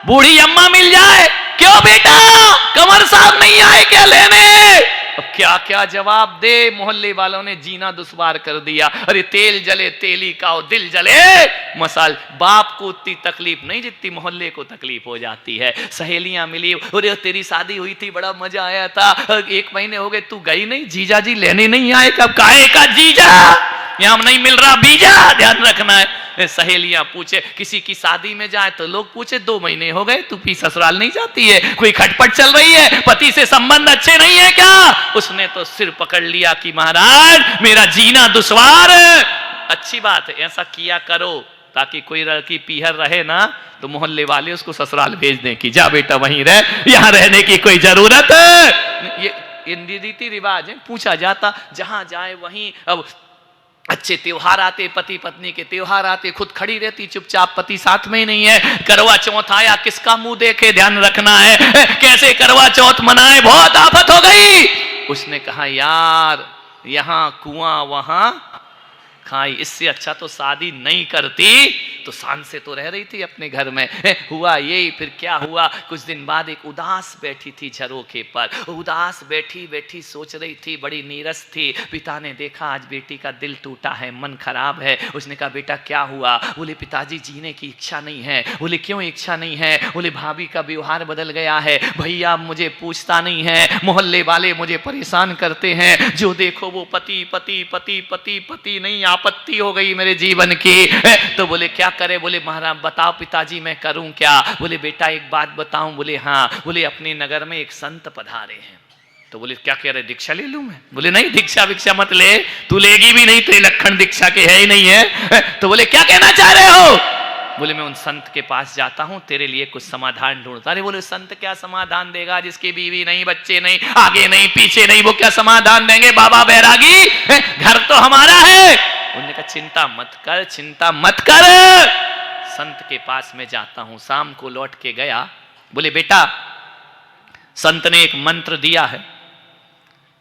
बूढ़ी अम्मा मिल जाए, क्यों बेटा कमर साहब नहीं आए क्या लेने? अब क्या क्या जवाब दे। मोहल्ले वालों ने जीना दुश्वार कर दिया। अरे तेल जले तेली का दिल जले मसाल। बाप को उतनी तकलीफ नहीं जितनी मोहल्ले को तकलीफ हो जाती है। सहेलियां मिली, अरे तेरी शादी हुई थी बड़ा मजा आया था, 1 महीने हो गए तू गई नहीं, जीजा जी लेने नहीं आए, कब काहे का जीजा, यहां नहीं मिल रहा बीजा, ध्यान रखना है। सहेलियां पूछे, किसी की शादी में जाए तो लोग पूछे 2 महीने हो गए तू भी ससुराल नहीं जाती है, कोई खटपट चल रही है, पति से संबंध अच्छे नहीं है क्या? उसने तो सिर पकड़ लिया कि महाराज मेरा जीना दुश्वार। अच्छी बात है, ऐसा किया करो ताकि कोई लड़की पीहर रहे ना तो मोहल्ले वाले उसको ससुराल भेज दें कि जा बेटा वहीं रह, यहां रहने की कोई जरूरत है। ये रीति रिवाज है, पूछा जाता, जहां जाए वहीं। अब अच्छे त्योहार आते, पति पत्नी के त्योहार आते, खुद खड़ी रहती चुपचाप, पति साथ में ही नहीं है। करवा चौथ आया, किसका मुंह देखे, ध्यान रखना है। कैसे करवा चौथ मनाए, बहुत आफत हो गई। उसने कहा यार यहां कुआं वहां खाई, इससे अच्छा तो शादी नहीं करती, तो शान से तो रह रही थी अपने घर में। हुआ यही, फिर क्या हुआ, कुछ दिन बाद एक उदास बैठी थी झरोखे पर, उदास बैठी बैठी सोच रही थी, बड़ी नीरस थी। पिता ने देखा आज बेटी का दिल टूटा है, मन खराब है। उसने कहा बेटा क्या हुआ? बोले पिताजी जीने की इच्छा नहीं है। बोले क्यों इच्छा नहीं है? बोले भाभी का व्यवहार बदल गया है, भैया मुझे पूछता नहीं है, मोहल्ले वाले मुझे परेशान करते हैं, जो देखो वो पति पति पति पति पति, नहीं आपत्ति हो गई मेरे जीवन की। तो बोले क्या करे? बोले महाराज बताओ पिताजी मैं करूं क्या? बोले बेटा एक बात बताऊं? बोले हाँ। बोले अपने नगर में एक संत पधारे हैं। तो बोले क्या कह रहे, दीक्षा ले लूं मैं? बोले नहीं दीक्षा भिक्षा मत ले, तू लेगी भी नहीं, तेरे लक्षण दीक्षा के है ही नहीं है। तो बोले क्या कहना चाह रहे हो? बोले मैं उन संत के पास जाता हूं, तेरे लिए कुछ समाधान ढूंढता। अरे बोले संत क्या समाधान देगा, जिसकी बीवी नहीं, बच्चे नहीं, आगे नहीं पीछे नहीं, वो क्या समाधान देंगे? बाबा बैरागी, घर तो हमारा है। उन्होंने कहा चिंता मत कर, चिंता मत कर, संत के पास में जाता हूं। शाम को लौट के गया। बोले बेटा संत ने एक मंत्र दिया है,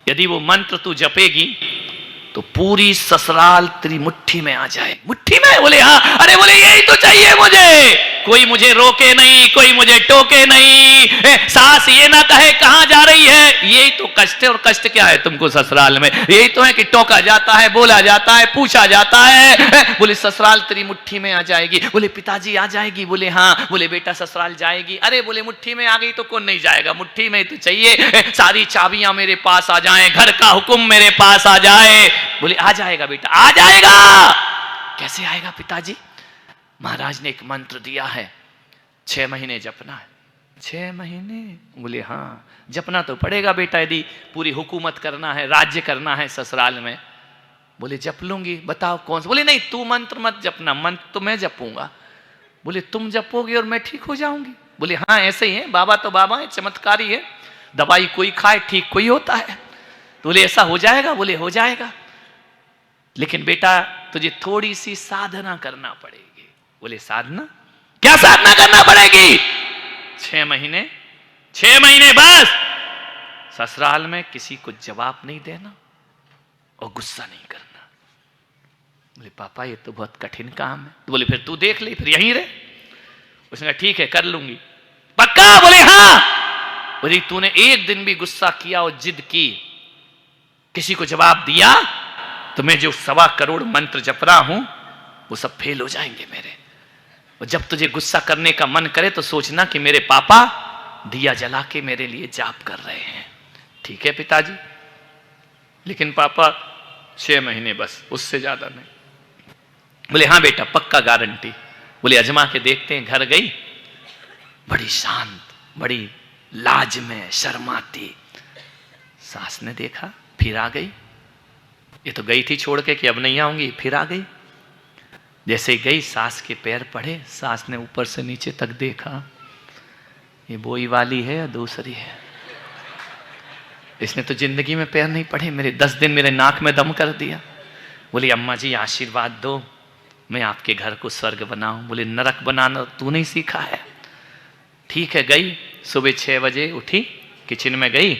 यदि वो मंत्र तू जपेगी तो पूरी ससुराल तेरी मुट्ठी में आ जाए। मुट्ठी में? बोले हाँ। अरे बोले यही तो चाहिए मुझे, कोई मुझे रोके नहीं, कोई मुझे टोके नहीं, सास ये ना कहे कहां जा रही है। यही तो कष्ट है। और कष्ट क्या है तुमको ससुराल में? यही तो है कि टोका जाता है, बोला जाता है, पूछा जाता है। बोले ससुराल तेरी मुट्ठी में आ जाएगी। बोले पिताजी आ जाएगी? बोले हाँ। बोले बेटा ससुराल जाएगी? अरे बोले मुट्ठी में आ गई तो कौन नहीं जाएगा, मुट्ठी में तो चाहिए, सारी चाबियां मेरे पास आ जाएं, घर का हुक्म मेरे पास आ जाए। बोले आ जाएगा बेटा, आ जाएगा। कैसे आएगा पिताजी? महाराज ने एक मंत्र दिया है, 6 महीने जपना है। 6 महीने? बोले हाँ जपना तो पड़ेगा बेटा, यदि पूरी हुकूमत करना है, राज्य करना है ससुराल में। बोले जप लूंगी, बताओ कौन सा? बोले नहीं तू मंत्र मत जपना, मंत्र तो मैं जपूंगा। बोले तुम जपोगे और मैं ठीक हो जाऊंगी? बोले हाँ ऐसे ही है, बाबा तो बाबा है, चमत्कारी है, दवाई कोई खाए ठीक कोई होता है। तो बोले ऐसा हो जाएगा? बोले हो जाएगा, लेकिन बेटा तुझे थोड़ी सी साधना करना पड़ेगी। बोले साधना? क्या साधना करना पड़ेगी? 6 महीने, 6 महीने बस ससुराल में किसी को जवाब नहीं देना और गुस्सा नहीं करना। बोले पापा ये तो बहुत कठिन काम है। तो बोले फिर तू देख ले, फिर यहीं रहे। उसने कहा ठीक है कर लूंगी। पक्का? बोले हाँ। बोले तूने एक दिन भी गुस्सा किया और जिद की, किसी को जवाब दिया तो मैं जो 1.25 करोड़ मंत्र जप रहा हूं वो सब फेल हो जाएंगे मेरे। और जब तुझे गुस्सा करने का मन करे तो सोचना कि मेरे पापा दिया जला के मेरे लिए जाप कर रहे हैं। ठीक है पिताजी, लेकिन पापा 6 महीने बस, उससे ज्यादा नहीं। बोले हाँ बेटा पक्का गारंटी। बोले अजमा के देखते हैं। घर गई, बड़ी शांत, बड़ी लाज में शर्माती। सास ने देखा, फिर आ गई। ये तो गई थी छोड़ के कि अब नहीं आऊंगी, फिर आ गई। जैसे ही गई सास के पैर पड़े, सास ने ऊपर से नीचे तक देखा, ये बोई वाली है या दूसरी है? इसने तो जिंदगी में पैर नहीं पड़े, मेरे 10 दिन मेरे नाक में दम कर दिया। बोली अम्मा जी आशीर्वाद दो, मैं आपके घर को स्वर्ग बनाऊं। बोले नरक बनाना तू नहीं सीखा है। ठीक है गई, सुबह 6 बजे उठी, किचन में गई,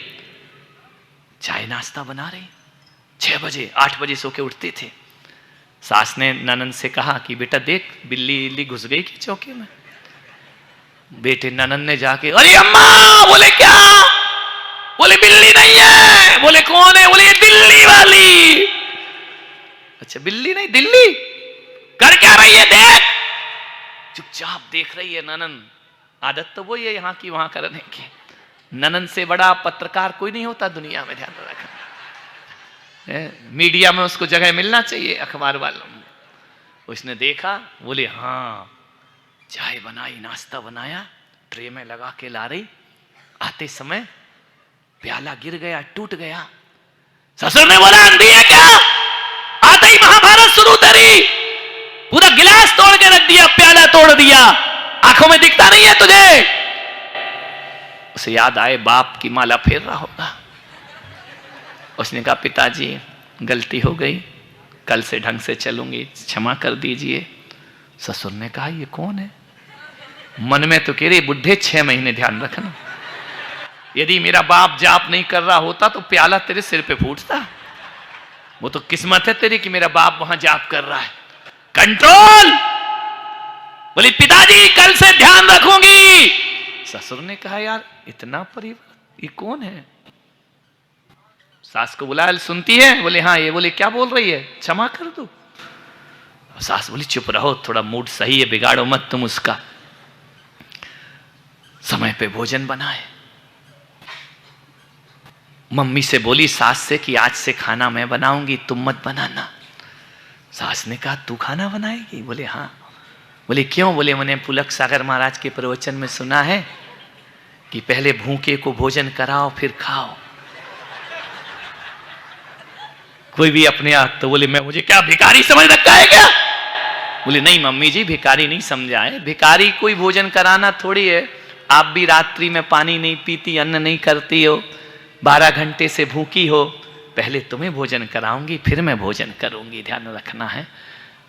चाय नाश्ता बना रही। 6 बजे 8 बजे सो के उठते थे। सास ने ननंद से कहा कि बेटा देख बिल्ली इल्ली घुस गई कि चौके में। बेटे ननन ने जाके, अरे अम्मा! बोले क्या? बोले बिल्ली नहीं है। बोले कौन है? बोले दिल्ली वाली। अच्छा बिल्ली नहीं दिल्ली, कर क्या रही है देख। चुपचाप देख रही है ननन। आदत तो वही है यहां की वहां करने की। ननन से बड़ा पत्रकार कोई नहीं होता दुनिया में, ध्यान रखना। मीडिया में उसको जगह मिलना चाहिए, अखबार वालों में। उसने देखा, बोले हाँ, चाय बनाई, नाश्ता बनाया, ट्रे में लगा के ला रही। आते समय प्याला गिर गया, टूट गया। ससुर ने बोला अंधी है क्या? आते ही महाभारत शुरू करी, पूरा गिलास तोड़ के रख दिया, प्याला तोड़ दिया। आंखों में दिखता नहीं है तुझे? उसे याद आए बाप की माला फेर रहा होगा। उसने कहा पिताजी गलती हो गई, कल से ढंग से चलूंगी, क्षमा कर दीजिए। ससुर ने कहा ये कौन है? मन में तो कह रही बुढ़े 6 महीने ध्यान रखना, यदि मेरा बाप जाप नहीं कर रहा होता तो प्याला तेरे सिर पे फूटता। वो तो किस्मत है तेरी कि मेरा बाप वहां जाप कर रहा है। कंट्रोल। बोली पिताजी कल से ध्यान रखूंगी। ससुर ने कहा यार इतना परिवर्तन, ये कौन है? सास को बुलाया, सुनती है? बोले हाँ। ये बोले क्या बोल रही है? क्षमा कर दो। सास बोली चुप रहो, थोड़ा मूड सही है, बिगाड़ो मत तुम उसका। समय पे भोजन बनाए। मम्मी से बोली सास से कि आज से खाना मैं बनाऊंगी, तुम मत बनाना। सास ने कहा तू खाना बनाएगी? बोले हाँ। बोले क्यों? बोले मैंने पुलक सागर महाराज के प्रवचन में सुना है कि पहले भूखे को भोजन कराओ फिर खाओ। कोई भी अपने आप तो बोले मैं, मुझे क्या भिखारी समझ रखा है क्या? बोले नहीं मम्मी जी भिखारी नहीं समझा है, भिखारी कोई भोजन कराना थोड़ी है। आप भी रात्रि में पानी नहीं पीती, अन्न नहीं करती हो, 12 घंटे से भूखी हो, पहले तुम्हें भोजन कराऊंगी फिर मैं भोजन करूंगी, ध्यान रखना है।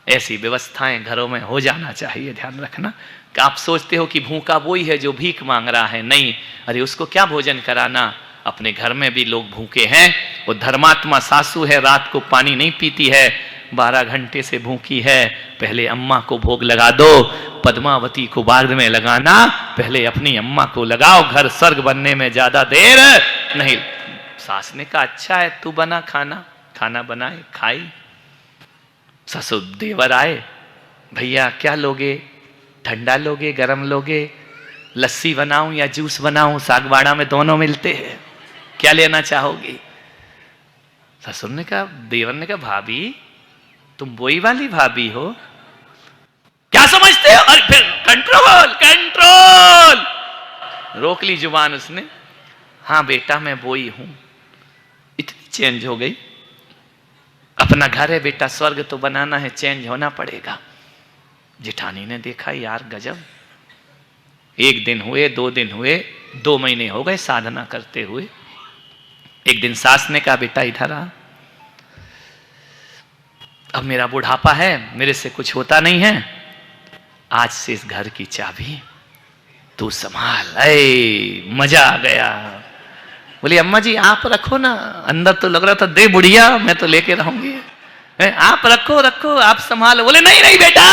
ऐसी व्यवस्थाएं घरों में हो जाना चाहिए, ध्यान रखना। कि आप सोचते हो कि भूखा वही है जो भीख मांग रहा है, नहीं, अरे उसको क्या भोजन कराना। अपने घर में भी लोग भूखे हैं। वो धर्मात्मा सासू है, रात को पानी नहीं पीती है, 12 घंटे से भूखी है, पहले अम्मा को भोग लगा दो। पद्मावती को बाद में लगाना, पहले अपनी अम्मा को लगाओ, घर स्वर्ग बनने में ज्यादा देर नहीं। सास ने कहा अच्छा है तू बना खाना। खाना बनाए, खाई। ससुर देवर आए, भैया क्या लोगे? ठंडा लोगे, गरम लोगे? लस्सी बनाऊं या जूस बनाऊं? सागवाड़ा में दोनों मिलते हैं, क्या लेना चाहोगी? ससुर ने कहा, देवर ने कहा भाभी तुम वही वाली भाभी हो, क्या समझते हो? और फिर कंट्रोल कंट्रोल, रोक ली जुबान उसने। हाँ बेटा मैं वही हूं। इतनी चेंज हो गई। अपना घर है बेटा, स्वर्ग तो बनाना है, चेंज होना पड़ेगा। जेठानी ने देखा यार गजब। 1 दिन हुए, 2 दिन हुए, 2 महीने हो गए साधना करते हुए। एक दिन सास ने कहा बेटा इधर आ, अब मेरा बुढ़ापा है, मेरे से कुछ होता नहीं है, आज से इस घर की चाबी तू संभाल। मजा आ गया। बोली अम्मा जी आप रखो ना, अंदर तो लग रहा था दे बुढ़िया मैं तो लेके रहूंगी, आप रखो रखो आप संभालो। बोले नहीं नहीं बेटा,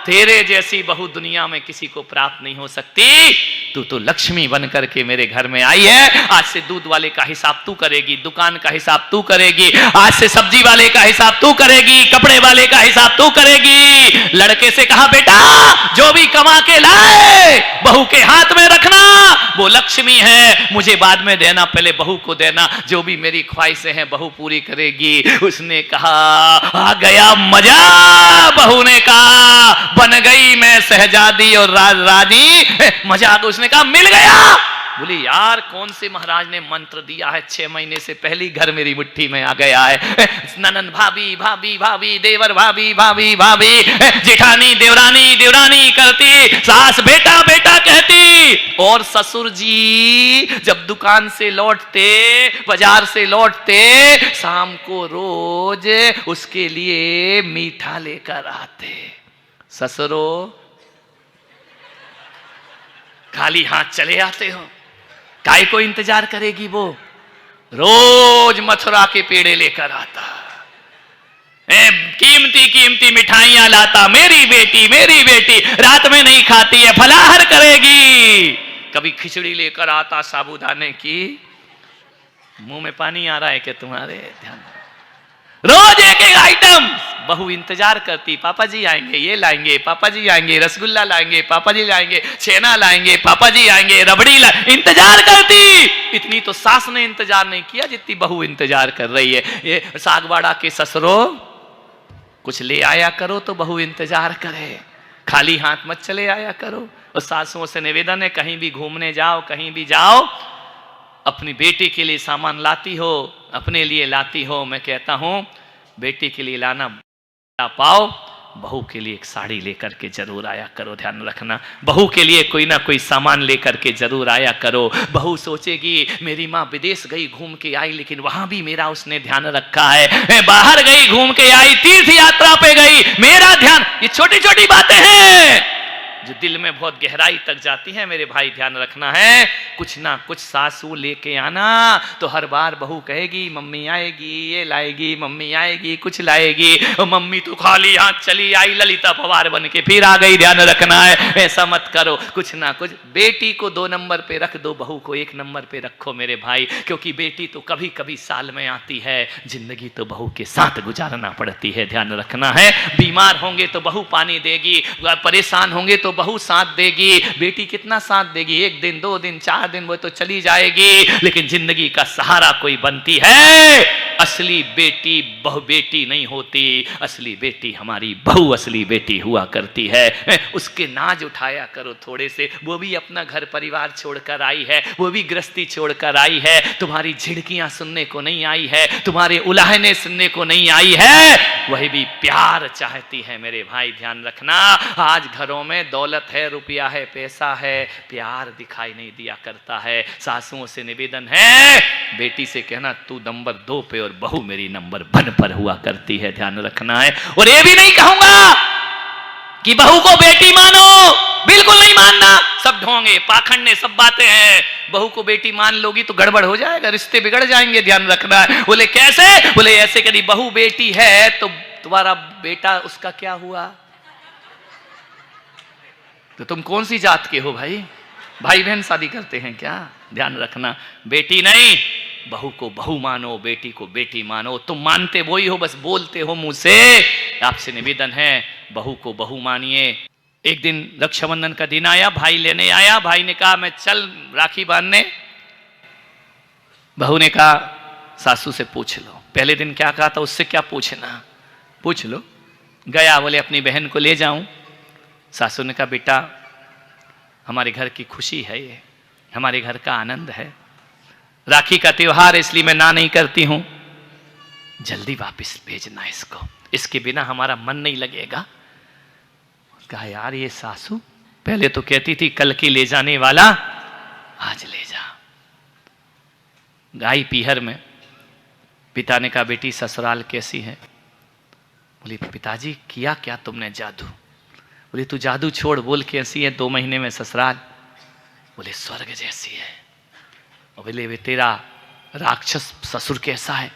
तेरे जैसी बहू दुनिया में किसी को प्राप्त नहीं हो सकती, तू तो लक्ष्मी बन करके मेरे घर में आई है। आज से दूध वाले का हिसाब तू करेगी, दुकान का हिसाब तू करेगी, आज से सब्जी वाले का हिसाब तू करेगी, कपड़े वाले का हिसाब तू करेगी। लड़के से कहा बेटा जो भी कमा के लाए बहू के हाथ में रखना, वो लक्ष्मी है, मुझे बाद में देना, पहले बहू को देना, जो भी मेरी ख्वाहिशें हैं बहू पूरी करेगी। उसने कहा आ गया मजा। बहू ने कहा बन गई मैं शहजादी और रानी, मजा आ गया। उसने कहा मिल गया। बोले यार कौन से महाराज ने मंत्र दिया है, 6 महीने से पहली घर मेरी मुट्ठी में आ गया है। ननन भाभी भाभी भाभी, देवर भाभी भाभी भाभी, जेठानी देवरानी देवरानी करती, सास बेटा बेटा कहती। और ससुर जी जब दुकान से लौटते, बाजार से लौटते, शाम को रोज उसके लिए मीठा लेकर आते। ससुरो खाली हाथ चले आते हो, काय को इंतजार करेगी वो? रोज मथुरा के पेड़े लेकर आता, कीमती कीमती मिठाइयां लाता, मेरी बेटी रात में नहीं खाती है, फलाहार करेगी। कभी खिचड़ी लेकर आता साबूदाने की। मुंह में पानी आ रहा है क्या तुम्हारे? ध्यान, रोज एक एक आइटम। बहू इंतजार करती, पापा जी आएंगे, ये लाएंगे, पापा जी आएंगे, रसगुल्ला लाएंगे, पापा जी लाएंगे, छेना लाएंगे, पापा जी आएंगे, रबड़ी इंतजार करती। इतनी तो सास ने इंतजार नहीं किया जितनी बहू इंतजार कर रही है। ये सागवाड़ा के ससुरो, कुछ ले आया करो तो बहू इंतजार करे, खाली हाथ मत चले आया करो। और सासुओं से निवेदन है, कहीं भी घूमने जाओ, कहीं भी जाओ, अपनी बेटी के लिए सामान लाती हो, अपने लिए लाती हो। मैं कहता हूं बेटी के लिए लाना पाओ, बहू के लिए एक साड़ी लेकर के जरूर आया करो। ध्यान रखना, बहू के लिए कोई ना कोई सामान लेकर के जरूर आया करो। बहू सोचेगी मेरी माँ विदेश गई घूम के आई, लेकिन वहां भी मेरा उसने ध्यान रखा है। बाहर गई घूम के आई, तीर्थ यात्रा पे गई, मेरा ध्यान। ये छोटी छोटी बातें हैं जो दिल में बहुत गहराई तक जाती है। मेरे भाई ध्यान रखना है, कुछ ना कुछ सासू लेके आना। तो हर बार बहू कहेगी मम्मी आएगी, ये लाएगी, मम्मी आएगी, कुछ लाएगी। और मम्मी तो खाली हाथ चली आई, ललिता पवार बन के फिर आ गई। ध्यान रखना है, ऐसा मत करो। कुछ ना कुछ, बेटी को 2 नंबर पे रख दो, बहू को 1 नंबर पे रखो मेरे भाई। क्योंकि बेटी तो कभी कभी साल में आती है, जिंदगी तो बहू के साथ गुजारना पड़ती है। ध्यान रखना है, बीमार होंगे तो बहू पानी देगी, परेशान होंगे तो बहू साथ देगी। बेटी कितना साथ देगी? 1 दिन, 2 दिन, 4 दिन वो तो चली जाएगी, लेकिन जिंदगी का सहारा कोई बनती है। असली बेटी बहु बेटी नहीं होती, असली बेटी हमारी बहू असली बेटी हुआ करती है। उसके नाज उठाया करो थोड़े से। वो भी अपना घर परिवार छोड़कर आई है, वो भी गृहस्थी छोड़कर आई है। तुम्हारी झिड़कियां सुनने को नहीं आई है, तुम्हारे उलाहने सुनने को नहीं आई है। वही भी प्यार चाहती है मेरे भाई। ध्यान रखना, आज घरों में दौलत है, रुपया है, पैसा है, प्यार दिखाई नहीं दिया करता है। सासुओं से निवेदन है, बेटी से कहना तू नंबर 2 पे और बहू मेरी नंबर 1 पर हुआ करती है। ध्यान रखना है। और ये भी नहीं कहूंगा कि बहू को बेटी मानो, बिल्कुल नहीं मानना। सब ढोंगे, पाखंड, सब बातें हैं। बहू को बेटी मान लोगी तो गड़बड़ हो जाएगा, रिश्ते बिगड़ जाएंगे। ध्यान रखना है। बोले कैसे? बोले ऐसे कभी बहू बेटी है तो तुम्हारा बेटा उसका क्या हुआ? तो तुम कौन सी जात के हो भाई? भाई बहन शादी करते हैं क्या? ध्यान रखना, बेटी नहीं, बहू को बहू मानो, बेटी को बेटी मानो। तुम मानते वही हो, बस बोलते हो मुंह से। आपसे निवेदन है, बहू को बहू मानिए। एक दिन रक्षाबंधन का दिन आया, भाई लेने आया। भाई ने कहा मैं चल राखी बांधने। बहू ने कहा सासू से पूछ लो। पहले दिन क्या कहा था, उससे क्या पूछना, पूछ लो। गया, बोले अपनी बहन को ले जाऊं। सासू ने कहा बेटा हमारे घर की खुशी है, ये हमारे घर का आनंद है, राखी का त्योहार, इसलिए मैं ना नहीं करती हूं, जल्दी वापस भेजना इसको, इसके बिना हमारा मन नहीं लगेगा। कहा यार ये सासू पहले तो कहती थी कल की ले जाने वाला, आज ले जा। गाय पीहर में पिता ने कहा बेटी ससुराल कैसी है? बोली पिताजी किया क्या तुमने जादू? बोले तू जादू छोड़, बोल कैसी है 2 महीने में ससुराल? बोले स्वर्ग जैसी है। और बोले वे तेरा राक्षस ससुर कैसा है?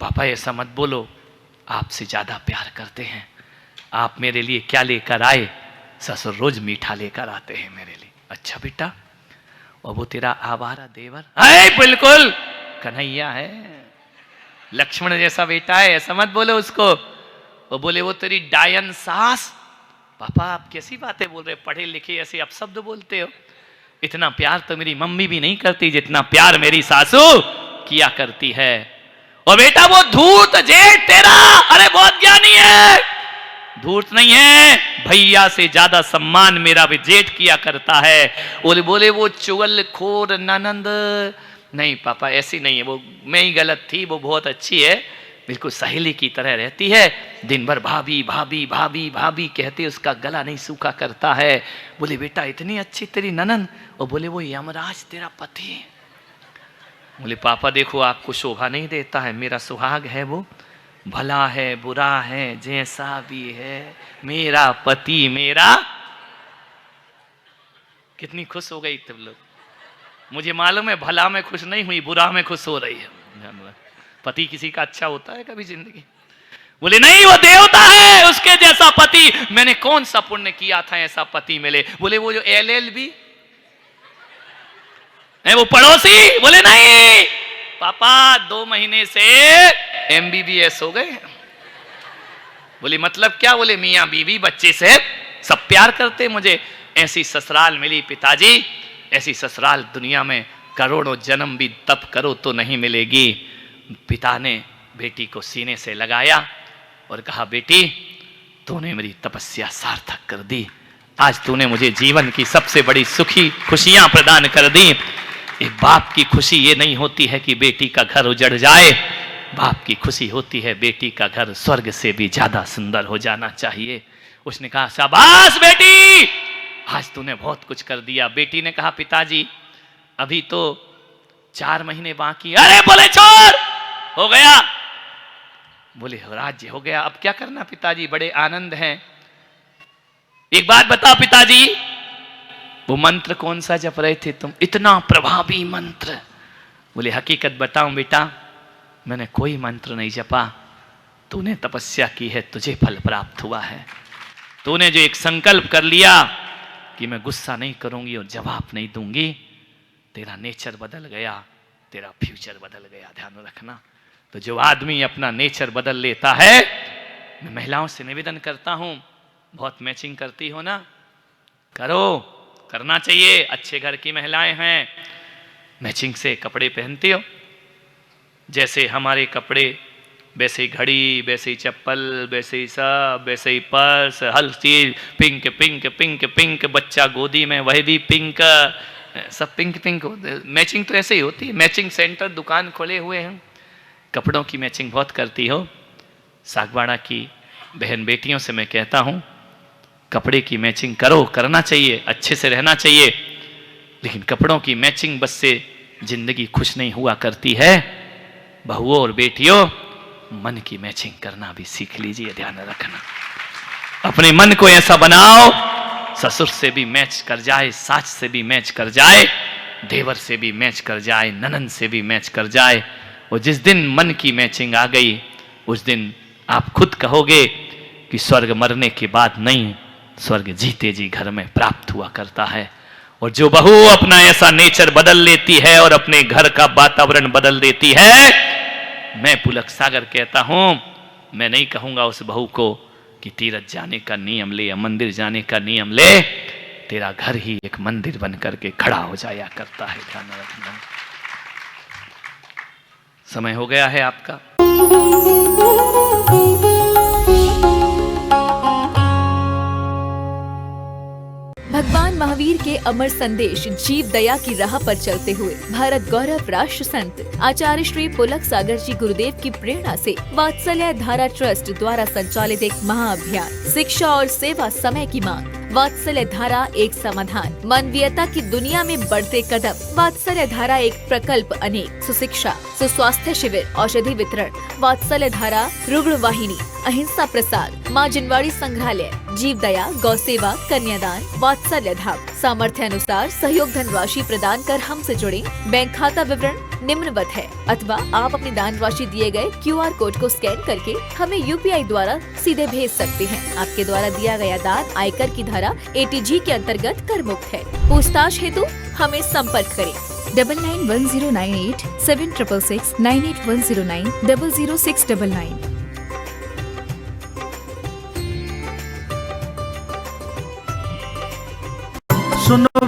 पापा ऐसा मत बोलो, आपसे ज्यादा प्यार करते हैं। आप मेरे लिए क्या लेकर आए? ससुर रोज मीठा लेकर आते हैं मेरे लिए। अच्छा बेटा, और वो तेरा आवारा देवर है? बिल्कुल कन्हैया है, लक्ष्मण जैसा बेटा है, ऐसा मत बोलो उसको। वो बोले वो तेरी डायन सास। पापा आप कैसी बातें बोल रहे, पढ़े लिखे ऐसे आप शब्द बोलते हो? इतना प्यार तो मेरी मम्मी भी नहीं करती जितना प्यार मेरी सासू किया करती है। और बेटा वो धूर्त जेठ तेरा, अरे बहुत ज्ञानी है, धूर्त नहीं है, भैया से ज्यादा सम्मान मेरा भी जेठ किया करता है। और बोले वो चुगल खोर ननंद। नहीं पापा ऐसी नहीं है, वो मैं ही गलत थी, वो बहुत अच्छी है, बिल्कुल सहेली की तरह रहती है, दिन भर भाभी भाभी भाभी भाभी कहते उसका गला नहीं सूखा करता है। बोले बेटा इतनी अच्छी तेरी ननंद? और बोले वो यमराज तेरा पति। बोले पापा देखो आपको शोभा नहीं देता है, मेरा सुहाग है, वो भला है बुरा है जैसा भी है, मेरा पति मेरा। कितनी खुश हो गई तुम लोग। मुझे मालूम है भला में खुश नहीं हुई, बुरा में खुश हो रही है। पति किसी का अच्छा होता है कभी जिंदगी? बोले नहीं वो देवता है, उसके जैसा पति मैंने कौन सा पुण्य किया था ऐसा पति मिले। बोले वो जो LLB है वो पड़ोसी। बोले नहीं पापा 2 महीने से MBBS हो गए। बोली मतलब क्या? बोले मियां बीवी बच्चे से सब प्यार करते मुझे। ऐसी ससुराल मिली पिताजी, ऐसी ससुराल दुनिया में करोड़ों जन्म भी तप करो तो नहीं मिलेगी। पिता ने बेटी को सीने से लगाया और कहा बेटी तूने मेरी तपस्या सार्थक कर दी। आज तूने मुझे जीवन की सबसे बड़ी सुखी खुशियां प्रदान कर दी। एक बाप की खुशी ये नहीं होती है कि बेटी का घर उजड़ जाए, बाप की खुशी होती है बेटी का घर स्वर्ग से भी ज्यादा सुंदर हो जाना चाहिए। उसने कहा शाबाश बेटी, आज तूने बहुत कुछ कर दिया। बेटी ने कहा पिताजी अभी तो 4 महीने बाकी। अरे बोले छोड़, हो गया। बोले राज्य हो गया, अब क्या करना पिताजी? बड़े आनंद हैं। एक बात बताओ पिताजी, वो मंत्र कौन सा जप रहे थे तुम, इतना प्रभावी मंत्र? बोले हकीकत बताऊं बेटा, मैंने कोई मंत्र नहीं जपा। तूने तपस्या की है, तुझे फल प्राप्त हुआ है। तूने जो एक संकल्प कर लिया कि मैं गुस्सा नहीं करूंगी और जवाब नहीं दूंगी, तेरा नेचर बदल गया, तेरा फ्यूचर बदल गया। ध्यान रखना। तो जो आदमी अपना नेचर बदल लेता है, मैं महिलाओं से निवेदन करता हूं, बहुत मैचिंग करती हो ना, करो, करना चाहिए। अच्छे घर की महिलाएं हैं, मैचिंग से कपड़े पहनती हो। जैसे हमारे कपड़े वैसे ही घड़ी, वैसे ही चप्पल, वैसे ही सब, वैसे ही पर्स, हर चीज पिंक पिंक पिंक पिंक। बच्चा गोदी में वही भी पिंक, सब पिंक पिंक। मैचिंग तो ऐसे ही होती है। मैचिंग सेंटर दुकान खोले हुए हैं, कपड़ों की मैचिंग बहुत करती हो। सागवाड़ा की बहन बेटियों से मैं कहता हूं कपड़े की मैचिंग करो, करना चाहिए, अच्छे से रहना चाहिए। लेकिन कपड़ों की मैचिंग बस से जिंदगी खुश नहीं हुआ करती है। बहुओं और बेटियों, मन की मैचिंग करना भी सीख लीजिए। ध्यान रखना, अपने मन को ऐसा बनाओ ससुर से भी मैच कर जाए, सास से भी मैच कर जाए, देवर से भी मैच कर जाए, ननन से भी मैच कर जाए। और जिस दिन मन की मैचिंग आ गई, उस दिन आप खुद कहोगे कि स्वर्ग मरने के बाद नहीं, स्वर्ग जीते जी घर में प्राप्त हुआ करता है। और जो बहू अपना ऐसा नेचर बदल लेती है और अपने घर का वातावरण बदल देती है, मैं पुलक सागर कहता हूं, मैं नहीं कहूंगा उस बहू को कि तीरथ जाने का नियम ले या मंदिर जाने का नियम ले। तेरा घर ही एक मंदिर बन करके खड़ा हो जाया करता है। ध्यान रखना। समय हो गया है आपका। भगवान महावीर के अमर संदेश जीव दया की राह पर चलते हुए भारत गौरव राष्ट्र संत आचार्य श्री पुलक सागर जी गुरुदेव की प्रेरणा से वात्सल्य धारा ट्रस्ट द्वारा संचालित एक महाअभियान शिक्षा और सेवा समय की मांग। वात्सल्य धारा एक समाधान, मानवीयता की दुनिया में बढ़ते कदम। वात्सल्य धारा एक प्रकल्प अनेक, सुशिक्षा, सुस्वास्थ्य शिविर, औषधि वितरण, वात्सल्य धारा रुग्ण वाहिनी, अहिंसा प्रसाद, माँ जिनवाड़ी संग्रहालय, जीव दया, गौ सेवा, कन्यादान, वात्सल्य धाम। सामर्थ्य अनुसार सहयोग धनराशि प्रदान कर हमसे जुड़े। बैंक खाता विवरण निम्नवत है, अथवा आप अपनी दान राशि दिए गए QR कोड को स्कैन करके हमें UPI द्वारा सीधे भेज सकते हैं। आपके द्वारा दिया गया दान आयकर की धारा ATG के अंतर्गत कर मुक्त है। पूछताछ हेतु हमें संपर्क करें 991098 7666 98109 00699। सुनो